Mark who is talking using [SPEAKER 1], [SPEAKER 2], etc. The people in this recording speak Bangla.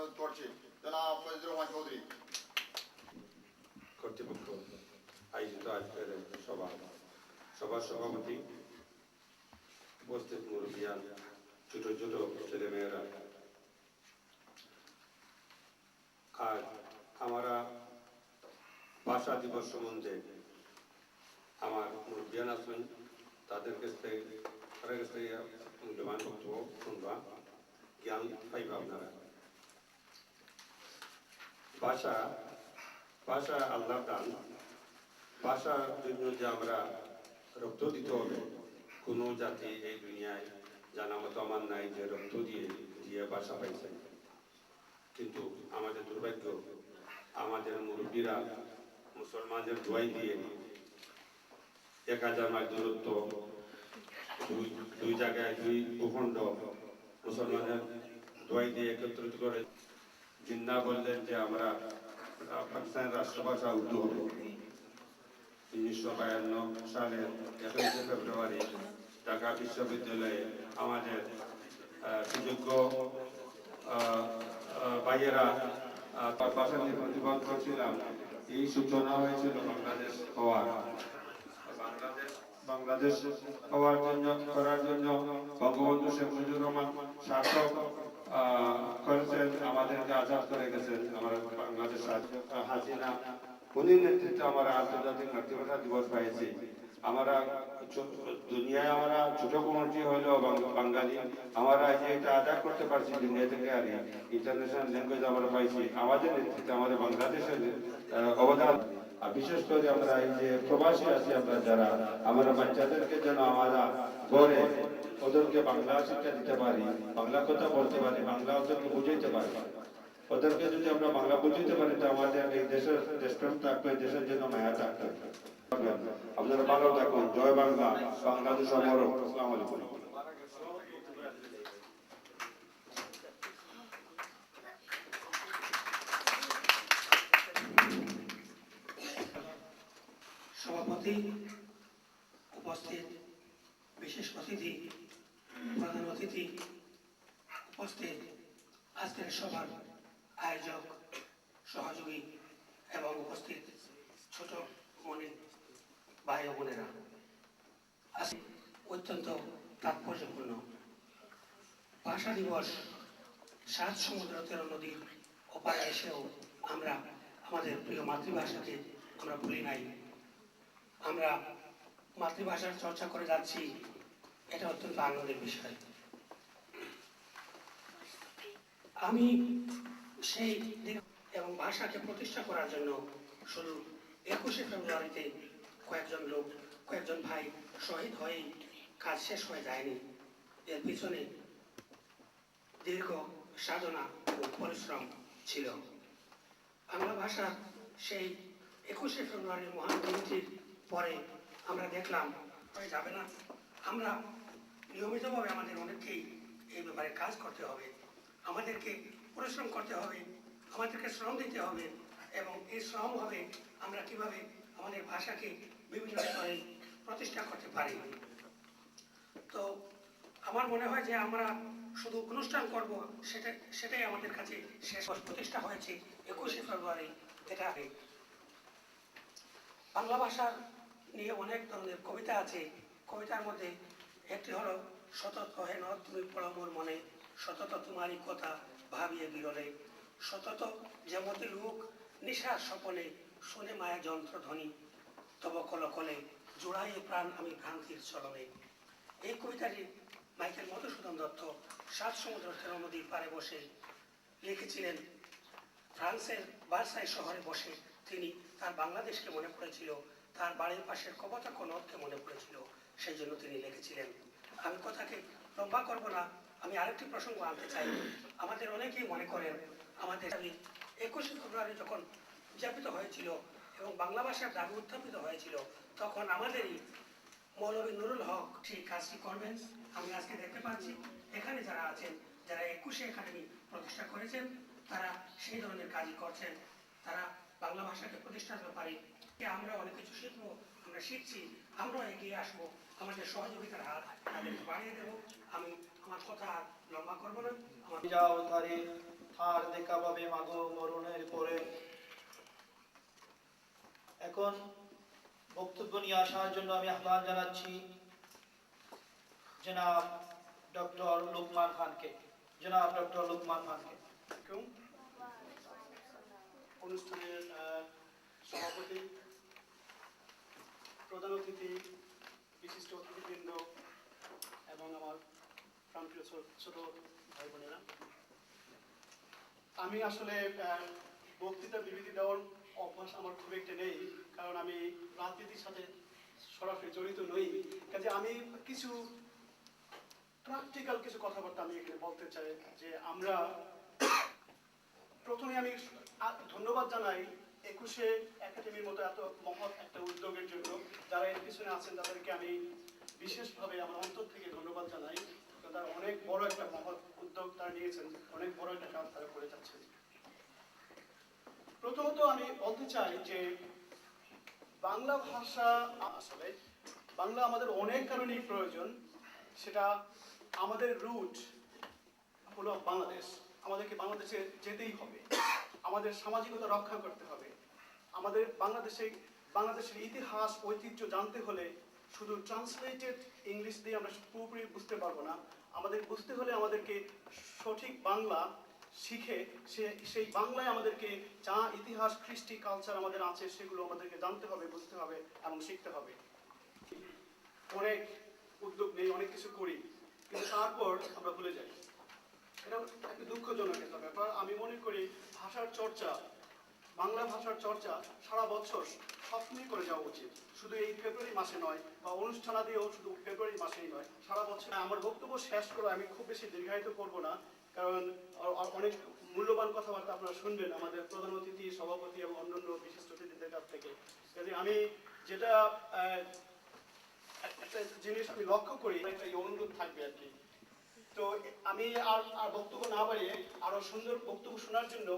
[SPEAKER 1] অনুরোধ করছি জনাব ফজলুর রহমান চৌধুরী
[SPEAKER 2] কর্তৃপক্ষ আয়োজিত আজকের সভার সভাপতি, উপস্থিত মুরব্বিয়ান, ছোট ছোট ছেলেমেয়েরা, আজ আমরা ভাষা দিবস সম্বন্ধে আমার মুরব্বিয়ান আছেন, তাদের কাছ থেকে মূল্যবান বক্তব্য শুনবা, জ্ঞান পাইবা আপনারা। ভাষা আল্লাহর দান। ভাষার জন্য যে আমরা রক্ত দিতে হবে, কোনো জাতি এই দুনিয়ায় জানা মতো আমার নাই যে রক্ত দিয়ে ভাষা পাইছে। কিন্তু আমাদের দুর্ভাগ্য, আমাদের মুরব্বীরা মুসলমানদের দোয়াই দিয়ে 1000 মাইল দূরত্ব, দুই জায়গায় 2 ভূখণ্ড মুসলমানের দোয়াই দিয়ে একত্রিত করে জিন্না বললেন যে আমরা পাকিস্তানের রাষ্ট্রভাষা উর্দু হবে। 1952 সালের 21 ফেব্রুয়ারি ঢাকা বিশ্ববিদ্যালয়ে আমাদের সুযোগ্য ভাইয়েরা তার ভাষা নিয়ে প্রতিবাদ করছিলাম। এই সূচনা হয়েছিল বাংলাদেশ হওয়ার জন্য বঙ্গবন্ধু শেখ মুজিবুর রহমান সার্থক করেছেন, আমাদেরকে আজাদ করে গেছেন। আমার বাংলাদেশ হাসিনা উনি নেতৃত্বে আমরা আন্তর্জাতিক মাতৃভাষা দিবস পাইছি। আমরা দুনিয়ায় আমরা ছোট কমিটি হইলেও বাঙালি, আমরা যে এটা আদায় করতে পারছি দুনিয়া থেকে, আর ইন্টারন্যাশনাল ল্যাঙ্গুয়েজ আমরা পাইছি আমাদের নেতৃত্বে, আমাদের বাংলাদেশের অবদান। আর বিশেষ করে আমরা এই যে প্রবাসী আছি, আমরা যারা আমরা বাচ্চাদেরকে যেন আমরা গড়ে ওদেরকে বাংলা শিক্ষা দিতে পারি, বাংলা কথা বলতে পারি, বাংলা ওদেরকে বুঝাইতে পারি। ওদেরকে যদি আমরা বাংলা বুঝতে পারি তো আমাদের এই দেশপ্রেম থাকবে, দেশের জন্য মায়া থাকবে। আপনারা ভালো থাকুন। জয় বাংলা, বাংলাদেশ অমর। আসসালামু আলাইকুম।
[SPEAKER 3] সভাপতি, উপস্থিত বিশেষ অতিথি, প্রধান অতিথি, উপস্থিত আজকের সভার আয়োজক, সহযোগী এবং উপস্থিত ছোট মনে ভাই ও বোনেরা, আজ অত্যন্ত তাৎপর্যপূর্ণ ভাষা দিবস। 7 সমুদ্র 13 নদীর ওপারে এসেও আমরা আমাদের প্রিয় মাতৃভাষাকে আমরা ভুলি নাই। আমরা মাতৃভাষার চর্চা করে যাচ্ছি, এটা অত্যন্ত আনন্দের বিষয়। আমি সেই এবং ভাষাকে প্রতিষ্ঠা করার জন্য শুধু 21 ফেব্রুয়ারিতে কয়েকজন ভাই শহীদ হয়েই কাজ শেষ হয়ে যায়নি। এর পিছনে দীর্ঘ সাধনা ও পরিশ্রম ছিল। বাংলা ভাষা সেই 21 ফেব্রুয়ারির মহান দিনটির পরে আমরা দেখলাম হয়ে যাবে না। আমরা নিয়মিতভাবে আমাদের অনেককেই এই ব্যাপারে কাজ করতে হবে, আমাদেরকে পরিশ্রম করতে হবে, আমাদেরকে শ্রম দিতে হবে, এবং এই শ্রম হবে আমরা কিভাবে আমাদের ভাষাকে বিভিন্ন স্তরে প্রতিষ্ঠা করতে পারি। তো আমার মনে হয় যে আমরা শুধু অনুষ্ঠান করব সেটাই আমাদের কাছে শেষ। প্রতিষ্ঠা হয়েছে 21 ফেব্রুয়ারি। এটা বাংলা ভাষার নিয়ে অনেক ধরনের কবিতা আছে। কবিতার মধ্যে একটি হলো সতত হেন তুমি পড়ো মোর মনে, সতত তোমারই কথা ভাবিয়ে বিরলে, সতত যেমতি লোক নিশার স্বপনে, শুনে মায়া যন্ত্রধ্বনি, তব কলকলে জোড়াইয়ে প্রাণ আমি ভ্রান্তির চলনে। এই কবিতাটি মাইকেল মধুসূদন দত্ত 7 সমুদ্র 13 নদীর পারে বসে লিখেছিলেন। ফ্রান্সের বার্সাই শহরে বসে তিনি তার বাংলাদেশকে মনে পড়েছিল, তার বাড়ির পাশের কবতাক নদকে মনে পড়েছিল, সেই জন্য তিনি লিখেছিলেন। আমি কথাকে লম্বা করব না, আমি আরেকটি প্রসঙ্গ আনতে চাই। আমাদের অনেকেই মনে করেন আমাদের 21 ফেব্রুয়ারি যখন উদযাপিত হয়েছিল এবং বাংলা ভাষার দাবি উত্থাপিত হয়েছিল, তখন আমাদেরই মৌলভী নুরুল হক সেই কাজটি করবেন। আমি আজকে দেখতে পাচ্ছি এখানে যারা আছেন, যারা 21 একাডেমি প্রতিষ্ঠা করেছেন, তারা সেই ধরনের কাজই করছেন। তারা বাংলা ভাষাকে প্রতিষ্ঠার ব্যাপারে আমরা অনেক কিছু শিখবো, আমরা শিখছি, আমরাও এগিয়ে আসবো, আমাদের সহযোগিতার হাত তাদেরকে বাড়িয়ে দেবো। আমি আমার কথা লম্বা করবো না।
[SPEAKER 4] হার দেখা পাবে মাগো মরণের পরে। এখন বক্তব্য নিয়ে আসার জন্য আমি আহ্বান জানাচ্ছি জনাব ডক্টর লুকমান খানকে। জনাব ডক্টর লুকমান খানকে।
[SPEAKER 5] অনুষ্ঠানের সভাপতি, প্রধান অতিথি, বিশিষ্ট অতিথিবৃন্দ এবং আমার প্রাণপ্রিয় ছোট ভাই বোনেরা, আমি আসলে বক্তৃতা বিবৃতি দেওয়ার অভ্যাস আমার খুব একটা নেই, কারণ আমি রাজনীতির সাথে সরাসরি জড়িত নই। কাজে আমি কিছু প্র্যাকটিক্যাল কিছু কথাবার্তা আমি এখানে বলতে চাই। যে আমরা প্রথমে আমি ধন্যবাদ জানাই 21শে একাডেমির মতো এত মহৎ একটা উদ্যোগের জন্য। যারা এর পিছনে আছেন তাদেরকে আমি বিশেষভাবে আমার অন্তর থেকে ধন্যবাদ জানাই। তারা অনেক বড় একটা মহৎ উদ্যোগ তারা নিয়েছেন, অনেক বড় একটা কাজ তারা করে যাচ্ছেন। প্রথমত আমি বলতে চাই যে বাংলা ভাষা, আসলে বাংলা আমাদের অনেক কারণেই প্রয়োজন। সেটা আমাদের রুট হলো বাংলাদেশ, আমাদেরকে বাংলাদেশে যেতেই হবে, আমাদের সামাজিকতা রক্ষা করতে হবে। আমাদের বাংলাদেশের ইতিহাস ঐতিহ্য জানতে হলে শুধু ট্রান্সলেটেড ইংলিশ দিয়ে আমরা পুরোপুরি বুঝতে পারবো না। আমাদের বুঝতে হলে আমাদেরকে সঠিক বাংলা শিখে সেই বাংলায় আমাদেরকে যা ইতিহাস, কৃষ্টি, কালচার আমাদের আছে সেগুলো আমাদেরকে জানতে হবে, বুঝতে হবে এবং শিখতে হবে। অনেক উদ্যোগ নেই, অনেক কিছু করি, কিন্তু তারপর আমরা ভুলে যাই। এটা একটা দুঃখজনক একটা ব্যাপার। আমি মনে করি ভাষার চর্চা, বাংলা ভাষার চর্চা সারা বছর সবসময় করে যাওয়া উচিত, শুধু এই ফেব্রুয়ারি মাসে নয়, বা অনুষ্ঠানাদিও শুধু ফেব্রুয়ারি মাসেই নয়, সারা বছর। আমার বক্তব্য শেষ করে আমি খুব বেশি দীর্ঘায়িত করব না, কারণ অনেক মূল্যবান কথাবার্তা আপনারা শুনবেন আমাদের প্রধান অতিথি, সভাপতি এবং অন্যান্য বিশিষ্ট অতিথিদের কাছ থেকে। কাজে আমি যেটা একটা জিনিস আমি লক্ষ্য করি, একটা অনুরোধ থাকবে আর কি। তো আমি আর বক্তব্য না বাড়িয়ে আরো সুন্দর বক্তব্য শোনার জন্য